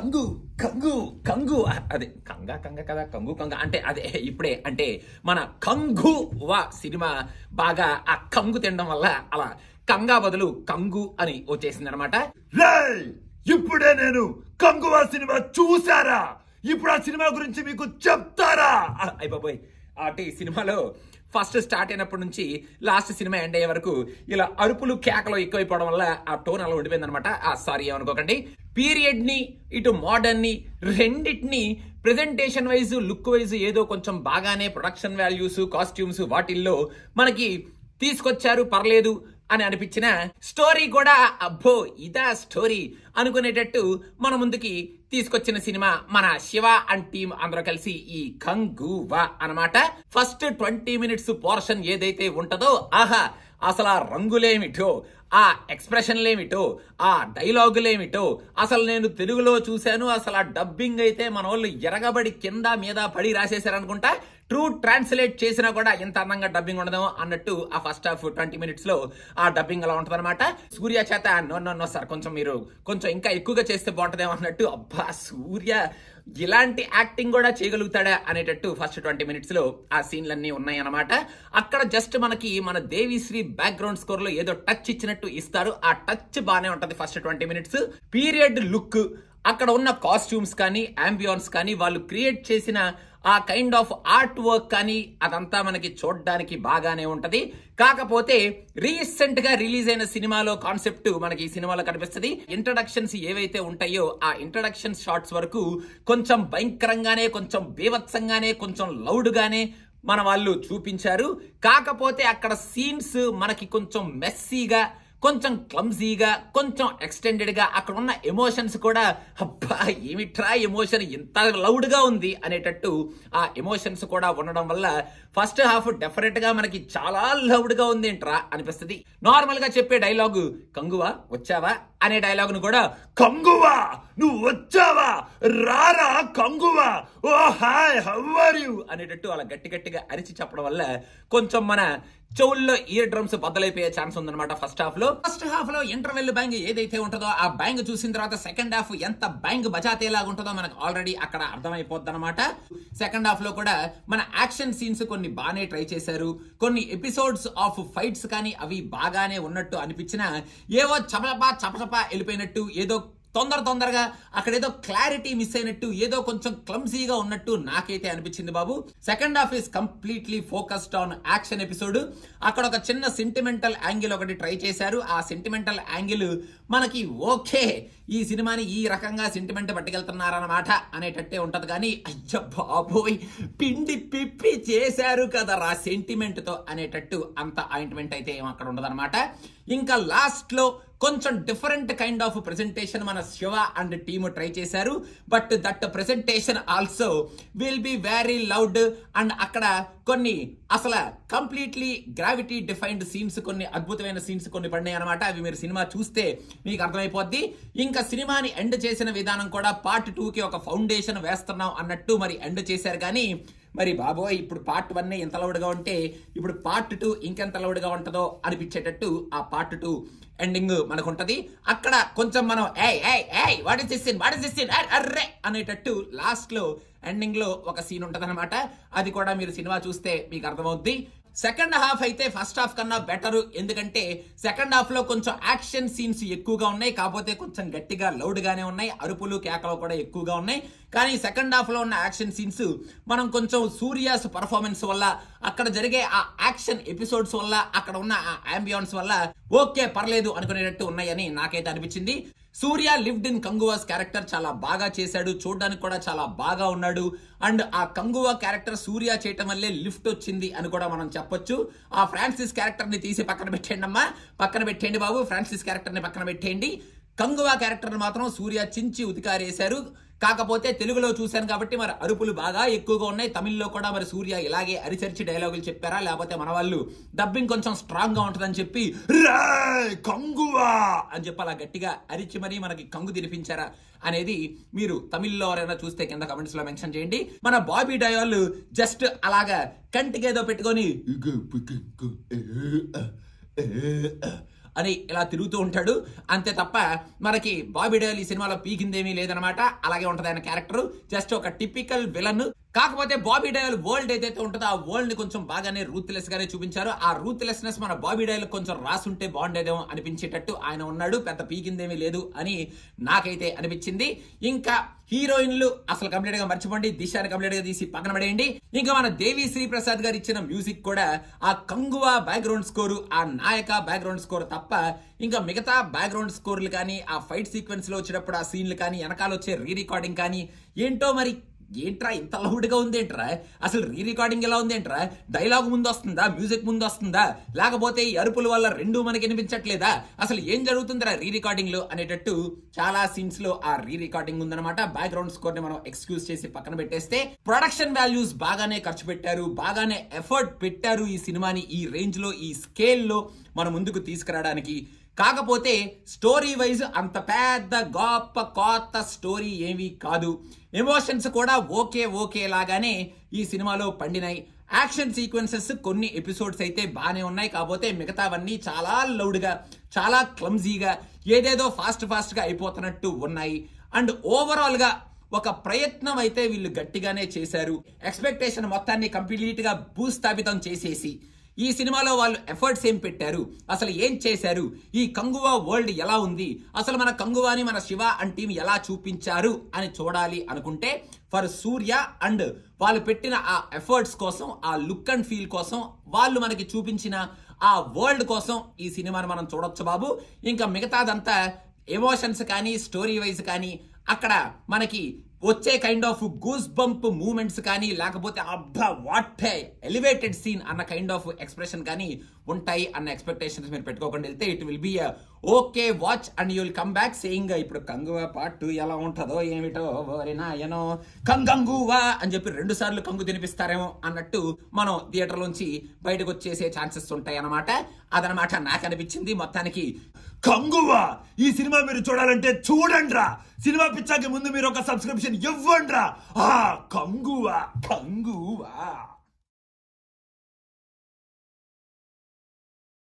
కంగు కంగు కంగు అదే కంగా కంగ కదా కంగు కంగ అంటే అదే ఇప్పుడే అంటే మన కంగువా సినిమా బాగా ఆ కంగు తినడం వల్ల అలా కంగా బదులు కంగు అని వచ్చేసింది అనమాట. ఇప్పుడే నేను కంగువా సినిమా చూసారా, ఇప్పుడు ఆ సినిమా గురించి మీకు చెప్తారా? అయిపోయి అంటే ఈ సినిమాలో ఫస్ట్ స్టార్ట్ అయినప్పటి నుంచి లాస్ట్ సినిమా ఎండ్ అయ్యే వరకు ఇలా అరుపులు కేకలు ఎక్కువైపోవడం వల్ల ఆ టోన్ అలా ఉండిపోయింది అనమాట. సారీ ఏమనుకోకండి. పీరియడ్ ని ఇటు మోడర్న్ ని రెండింటిని ప్రెజెంటేషన్ వైజ్ లుక్ వైజ్ ఏదో కొంచెం బాగానే ప్రొడక్షన్ వాల్యూస్ కాస్ట్యూమ్స్ వాటిల్లో మనకి తీసుకొచ్చారు, పర్లేదు అని అనిపించిన స్టోరీ కూడా అబ్బో ఇదా స్టోరీ అనుకునేటట్టు మన ముందుకి తీసుకొచ్చిన సినిమా మన శివ అండ్ టీమ్ అందరూ కలిసి ఈ కంగువా అన్నమాట. ఫస్ట్ 20 minutes పోర్షన్ ఏదైతే ఉంటుందో ఆహా అసలు ఆ రంగులేమిటో, ఆ ఎక్స్ప్రెషన్లేమిటో, ఆ డైలాగులేమిటో అసలు నేను తెలుగులో చూశాను. అసలు ఆ డబ్బింగ్ అయితే మన వాళ్ళు ఎరగబడి కింద మీద పడి రాసేశారనుకుంటా. ట్రూ ట్రాన్స్లేట్ చేసినా కూడా ఇంత అందంగా డబ్బింగ్ ఉండదేమో అన్నట్టు ఆ ఫస్ట్ హాఫ్ 20 minutes లో ఆ డబ్బింగ్ అలా ఉంటుంది అనమాట. సూర్య చేత నో సార్ కొంచెం మీరు కొంచెం ఇంకా ఎక్కువగా చేస్తే బాగుంటుందేమో అన్నట్టు, అబ్బా సూర్య ఇలాంటి యాక్టింగ్ కూడా చేయగలుగుతాడా అనేటట్టు ఫస్ట్ 20 minutes లో ఆ సీన్లన్నీ ఉన్నాయి అనమాట. అక్కడ జస్ట్ మనకి మన దేవిశ్రీ బ్యాక్గ్రౌండ్ స్కోర్ లో ఏదో టచ్ ఇచ్చినట్టు ఇస్తారు. ఆ టచ్ బానే ఉంటది ఫస్ట్ 20 minutes. పీరియడ్ లుక్, అక్కడ ఉన్న కాస్ట్యూమ్స్ కానీ అంబియాన్స్ కానీ వాళ్ళు క్రియేట్ చేసిన ఆ కైండ్ ఆఫ్ ఆర్ట్ వర్క్ కానీ అదంతా మనకి చూడడానికి బాగానే ఉంటది. కాకపోతే రీసెంట్ గా రిలీజ్ అయిన సినిమాలో కాన్సెప్ట్ మనకి ఈ సినిమాలో కనిపిస్తుంది. ఇంట్రడక్షన్స్ ఏవైతే ఉంటాయో ఆ ఇంట్రడక్షన్ షాట్స్ వరకు కొంచెం భయంకరంగానే, కొంచెం బీభత్సంగానే, కొంచెం లౌడ్ గానే మన వాళ్ళు చూపించారు. కాకపోతే అక్కడ సీన్స్ మనకి కొంచెం మెస్సీగా, కొంచెం క్లమ్జీగా, కొంచెం ఎక్స్టెండెడ్ గా అక్కడ ఉన్న ఎమోషన్స్ కూడా అబ్బా ఏమిట్రా ఎమోషన్ ఇంత లౌడ్ గా ఉంది అనేటట్టు ఆ ఎమోషన్స్ కూడా ఉండడం వల్ల ఫస్ట్ హాఫ్ డెఫినెట్ గా మనకి చాలా లౌడ్ గా ఉంది ఏంట్రా అనిపిస్తుంది. నార్మల్ గా చెప్పే డైలాగు కంగువా వచ్చావా అనే డైలాగ్ ను కూడా కంగువా నువ్వు వచ్చావా, రారా కంగువా, ఓ హాయ్ హౌ ఆర్ యు అనేటట్టు అలా గట్టి గట్టిగా అరిచి చెప్పడం వల్ల కొంచెం మన చెవుల్లో ఇయర్ డ్రమ్స్ బద్దలైపోయే ఛాన్స్ ఉందన్నమాట ఫస్ట్ హాఫ్ లో. ఫస్ట్ హాఫ్ లో ఇంటర్వెల్ బ్యాంగ్ ఏదైతే ఉంటుందో ఆ బ్యాంగ్ చూసిన తర్వాత సెకండ్ హాఫ్ ఎంత బ్యాంగ్ బజాతేలాగా ఉంటుందో మనకు ఆల్రెడీ అక్కడ అర్థమైపోద్ది అనమాట. సెకండ్ హాఫ్ లో కూడా మన యాక్షన్ సీన్స్ కొన్ని బాగానే ట్రై చేశారు. కొన్ని ఎపిసోడ్స్ ఆఫ్ ఫైట్స్ కానీ అవి బాగానే ఉన్నట్టు అనిపించిన ఏవో చపచపా వెళ్ళిపోయినట్టు, ఏదో తొందరగా అక్కడ ఏదో క్లారిటీ మిస్ అయినట్టు, ఏదో కొంచెం క్లమ్సీగా ఉన్నట్టు నాకైతే అనిపించింది బాబు. Second half is completely focused on action episode. అక్కడ ఒక చిన్న సెంటిమెంటల్ యాంగిల్ ఒకటి ట్రై చేశారు. ఆ సెంటిమెంటల్ యాంగిల్ మనకి ఓకే ఈ సినిమాని ఈ రకంగా సెంటిమెంట్ పట్టుకెళ్తున్నారన్నమాట అనేటట్టే ఉంటది. కానీ అయ్య బాబోయ్ పిండి పిప్పి చేశారు కదా రా సెంటిమెంట్ తో అనేటట్టు అంత ఆయింట్మెంట్ అయితే ఏం అక్కడ ఉండదన్నమాట. ఇంకా లాస్ట్ లో కొంచెం డిఫరెంట్ కైండ్ ఆఫ్ ప్రెజెంటేషన్ మన శివ అండ్ టీమ్ ట్రై చేశారు. But that presentation also will be very loud. And అక్కడ కొన్ని అసలు కంప్లీట్లీ గ్రావిటీ డిఫైన్డ్ సీన్స్, కొన్ని అద్భుతమైన సీన్స్ కొన్ని పడినాయి అనమాట. అవి మీరు సినిమా చూస్తే మీకు అర్థమైపోద్ది. ఇంకా సినిమాని ఎండ్ చేసిన విధానం కూడా పార్ట్ 2కి ఒక ఫౌండేషన్ వేస్తున్నాం అన్నట్టు మరి ఎండ్ చేశారు. కానీ మరి బాబోయ్ ఇప్పుడు పార్ట్ 1 ఎంత లౌడ్గా ఉంటే ఇప్పుడు పార్ట్ 2 ఇంకెంత లౌడ్గా ఉంటుందో అనిపించేటట్టు ఆ పార్ట్ 2 ఎండింగ్ మనకు ఉంటది. అక్కడ కొంచెం మనం వాట్ ఇస్ దిస్ సీన్ అర్రే అనేటట్టు లాస్ట్ లో ఎండింగ్ లో ఒక సీన్ ఉంటది అనమాట. అది కూడా మీరు సినిమా చూస్తే మీకు అర్థమవుద్ది. సెకండ్ హాఫ్ అయితే ఫస్ట్ హాఫ్ కన్నా బెటర్. ఎందుకంటే సెకండ్ హాఫ్ లో కొంచెం యాక్షన్ సీన్స్ ఎక్కువగా ఉన్నాయి, కాకపోతే కొంచెం గట్టిగా లౌడ్ గానే ఉన్నాయి, అరుపులు కేకలు కూడా ఎక్కువగా ఉన్నాయి. కానీ సెకండ్ హాఫ్ లో ఉన్న యాక్షన్ సీన్స్ మనం కొంచెం సూర్యాస్ పర్ఫార్మెన్స్ వల్ల, అక్కడ జరిగే ఆ యాక్షన్ ఎపిసోడ్స్ వల్ల, అక్కడ ఉన్న ఆ అంబియాన్స్ వల్ల ఓకే పర్లేదు అనుకునేటట్టు ఉన్నాయని నాకైతే అనిపించింది. సూర్య లివ్డ్ ఇన్ కంగువాస్ క్యారెక్టర్ చాలా బాగా చేశాడు, చూడడానికి కూడా చాలా బాగా ఉన్నాడు. అండ్ ఆ కంగువా క్యారెక్టర్ సూర్య చేయటం వల్లే లిఫ్ట్ వచ్చింది అని కూడా మనం చెప్పొచ్చు. ఆ ఫ్రాన్సిస్ క్యారెక్టర్ ని తీసి పక్కన పెట్టేయండి అమ్మా, పక్కన పెట్టేయండి బాబు, ఫ్రాన్సిస్ క్యారెక్టర్ ని పక్కన పెట్టేయండి. కంగువా క్యారెక్టర్ మాత్రం సూర్య చించి ఉతికారేశారు. కాకపోతే తెలుగులో చూశాను కాబట్టి మరి అరుపులు బాగా ఎక్కువగా ఉన్నాయి. తమిళ్లో కూడా మరి సూర్య ఇలాగే అరిచరిచి డైలాగులు చెప్పారా, లేకపోతే మన వాళ్ళు డబ్బింగ్ కొంచెం స్ట్రాంగ్ గా ఉంటుందని చెప్పి కంగువా అని చెప్పి అలా గట్టిగా అరిచి మరీ మనకి కంగు తినిపించారా అనేది మీరు తమిళ్లో ఎవరైనా చూస్తే కింద కమెంట్స్ లో మెన్షన్ చేయండి. మన బాబీ డయోల్ జస్ట్ అలాగా కంటికి ఏదో పెట్టుకొని అని ఇలా తిరుగుతూ ఉంటాడు అంతే తప్ప మనకి బాబీ డేల్ ఈ సినిమాలో పీకిందేమీ లేదనమాట. అలాగే ఉంటది ఆయన క్యారెక్టర్, జస్ట్ ఒక టిపికల్ విలన్. కాకపోతే బాబీ డేల్ వరల్డ్ ఏదైతే ఉంటుందో ఆ వరల్డ్ ని కొంచెం బాగానే రూత్లెస్ గానే చూపించారు. ఆ రూత్లెస్నెస్ మన బాబీ డేల్ కొంచెం రాసుంటే బాగుండేదేమో అనిపించేటట్టు ఆయన ఉన్నాడు. పెద్ద పీకిందేమీ లేదు అని నాకైతే అనిపించింది. ఇంకా హీరోయిన్లు అసలు కంప్లీట్ గా మర్చిపోండి, దిశాని కంప్లీట్ గా తీసి పక్కన పడేయండి. ఇంకా మన దేవి శ్రీ ప్రసాద్ గారు ఇచ్చిన మ్యూజిక్ కూడా ఆ కంగువా బ్యాక్గ్రౌండ్ స్కోరు, ఆ నాయక బ్యాక్గ్రౌండ్ స్కోర్ తప్ప ఇంకా మిగతా బ్యాక్గ్రౌండ్ స్కోర్లు కానీ, ఆ ఫైట్ సీక్వెన్స్ లో వచ్చేటప్పుడు ఆ సీన్లు కానీ, వెనకాల వచ్చే రీ రికార్డింగ్ కానీ ఏంటో మరి ఏంట్రా ఇంత లౌడ్ గా ఉంది ఏంట్రా, అసలు రీ రికార్డింగ్ ఎలా ఉంది ఏంట్రా, డైలాగ్ ముందు వస్తుందా, మ్యూజిక్ ముందు వస్తుందా, లేకపోతే ఈ అరుపుల వల్ల రెండు మనకి వినిపించట్లేదా, అసలు ఏం జరుగుతుందిరా రీ రికార్డింగ్ లో అనేటట్టు చాలా సీన్స్ లో ఆ రీ రికార్డింగ్ ఉందన్నమాట. బ్యాక్గ్రౌండ్ స్కోర్ ని మనం ఎక్స్క్యూజ్ చేసి పక్కన పెట్టేస్తే ప్రొడక్షన్ వాల్యూస్ బాగానే ఖర్చు పెట్టారు, బాగానే ఎఫర్ట్ పెట్టారు ఈ సినిమాని ఈ రేంజ్ లో ఈ స్కేల్ లో మన ముందుకు తీసుకురావడానికి. కాకపోతే స్టోరీ వైజ్ అంత పెద్ద గొప్ప కొత్త స్టోరీ ఏమీ కాదు. ఎమోషన్స్ కూడా ఓకే లాగానే ఈ సినిమాలో పండినాయి. యాక్షన్ సీక్వెన్సెస్ కొన్ని ఎపిసోడ్స్ అయితే బాగానే ఉన్నాయి. కాకపోతే మిగతావన్నీ చాలా లౌడ్గా, చాలా క్లమ్జీగా, ఏదేదో ఫాస్ట్ గా అయిపోతున్నట్టు ఉన్నాయి. అండ్ ఓవరాల్ గా ఒక ప్రయత్నం అయితే వీళ్ళు గట్టిగానే చేశారు. ఎక్స్పెక్టేషన్ మొత్తాన్ని కంప్లీట్ గా భూస్థాపితం చేసేసి ఈ సినిమాలో వాళ్ళు ఎఫర్ట్స్ ఏం పెట్టారు, అసలు ఏం చేశారు, ఈ కంగువా వరల్డ్ ఎలా ఉంది, అసలు మన కంగువాని మన శివ అండ్ టీం ఎలా చూపించారు అని చూడాలి అనుకుంటే ఫర్ సూర్య అండ్ వాళ్ళు పెట్టిన ఆ ఎఫర్ట్స్ కోసం, ఆ లుక్ అండ్ ఫీల్ కోసం, వాళ్ళు మనకి చూపించిన ఆ వరల్డ్ కోసం ఈ సినిమాని మనం చూడొచ్చు బాబు. ఇంకా మిగతాదంతా ఎమోషన్స్ కానీ, స్టోరీ వైజ్ కానీ, అక్కడ మనకి వచ్చే kind of goosebump moments కానీ, లేకపోతే అబ్బా వాట్ ఎలివేటెడ్ సీన్ అన్న కైండ్ ఆఫ్ ఎక్స్ప్రెషన్ కానీ ఉంటాయి అన్న ఎక్స్పెక్టేషన్స్ మీరు పెట్టుకోకుండా వెళ్తే it will be okay watch and you will come back saying ఇప్పుడు కంగువా పార్ట్ 2 ఎలా ఉంటుందో ఏమిటో ఓరినాయనో కంగంగువా అని చెప్పి 2 సార్లు కంగు తినిపిస్తారేమో అన్నట్టు మనం థియేటర్ నుంచి బయటకు వచ్చేసే ఛాన్సెస్ ఉంటాయి అన్నమాట. అదనమాట నాకు అనిపించింది. మొత్తానికి కంగువా ఈ సినిమా మీరు చూడాలంటే చూడండిరా. సినిమా పిచ్చాకి ముందు మీరు ఒక సబ్స్క్రిప్షన్ ఇవ్వండిరా. కంగువా.